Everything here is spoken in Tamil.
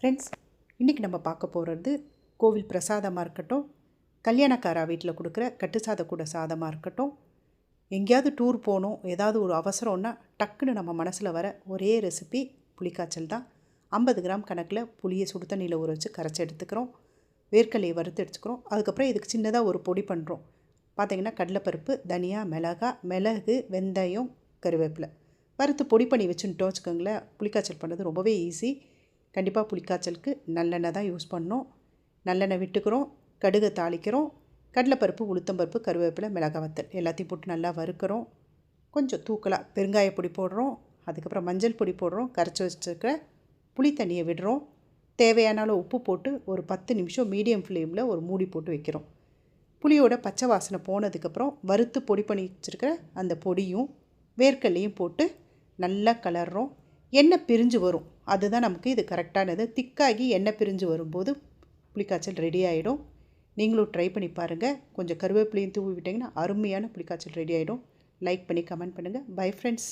ஃப்ரெண்ட்ஸ், இன்றைக்கி நம்ம பார்க்க போகிறது கோவில் பிரசாதமாக இருக்கட்டும், கல்யாணக்காரா வீட்டில் கொடுக்குற கட்டு சாத கூட சாதமாக இருக்கட்டும், எங்கேயாவது டூர் போகணும், ஏதாவது ஒரு அவசரம்னா டக்குன்னு நம்ம மனசில் வர ஒரே ரெசிபி புளிக்காய்ச்சல் தான். 50 கிராம் கணக்கில் புளியை சுடு தண்ணியில் ஊற வச்சு கரைச்சி எடுத்துக்கிறோம். வேர்க்கடலையை வறுத்து எடுத்துக்கிறோம். அதுக்கப்புறம் இதுக்கு சின்னதாக ஒரு பொடி பண்ணுறோம். பார்த்திங்கன்னா கடலைப்பருப்பு, தனியா, மிளகு, வெந்தயம், கருவேப்பிலை வறுத்து பொடி பண்ணி வச்சுட்டோம் வச்சுக்கோங்களேன். புளிக்காய்ச்சல் பண்ணுறது ரொம்பவே ஈஸி. கண்டிப்பாக புளிக்காய்ச்சலுக்கு நல்லெண்ணெய் தான் யூஸ் பண்ணோம். நல்லெண்ணெய் விட்டுக்கிறோம், கடுகை தாளிக்கிறோம், கடலைப்பருப்பு, உளுத்தம்பருப்பு, கருவேப்பிலை, மிளகாய் வத்தல் எல்லாத்தையும் போட்டு நல்லா வறுக்கிறோம். கொஞ்சம் தூக்கலாக பெருங்காய பொடி போடுறோம். அதுக்கப்புறம் மஞ்சள் பொடி போடுறோம். கரைச்சி வச்சுருக்க புளி தண்ணியை விடுறோம். தேவையான அளவு உப்பு போட்டு ஒரு 10 நிமிஷம் மீடியம் ஃப்ளேமில் ஒரு மூடி போட்டு வைக்கிறோம். புளியோட பச்சை வாசனை போனதுக்கப்புறம் வறுத்து பொடி பண்ணி வச்சுருக்கிற அந்த பொடியும் வேர்க்கடலையும் போட்டு நல்லா கலர்றோம். எண்ணெய் பிரிஞ்சு வரும், அதுதான் நமக்கு இது கரெக்டானது. திக்காகி எண்ணெய் பிரிஞ்சு வரும்போது புளிக்காய்ச்சல் ரெடி ஆகிடும். நீங்களும் ட்ரை பண்ணி பாருங்கள். கொஞ்சம் கருவேப்பிலையும் தூவி விட்டிங்கன்னா அருமையான புளிக்காய்ச்சல் ரெடி ஆகிடும். லைக் பண்ணி கமெண்ட் பண்ணுங்கள். Bye friends.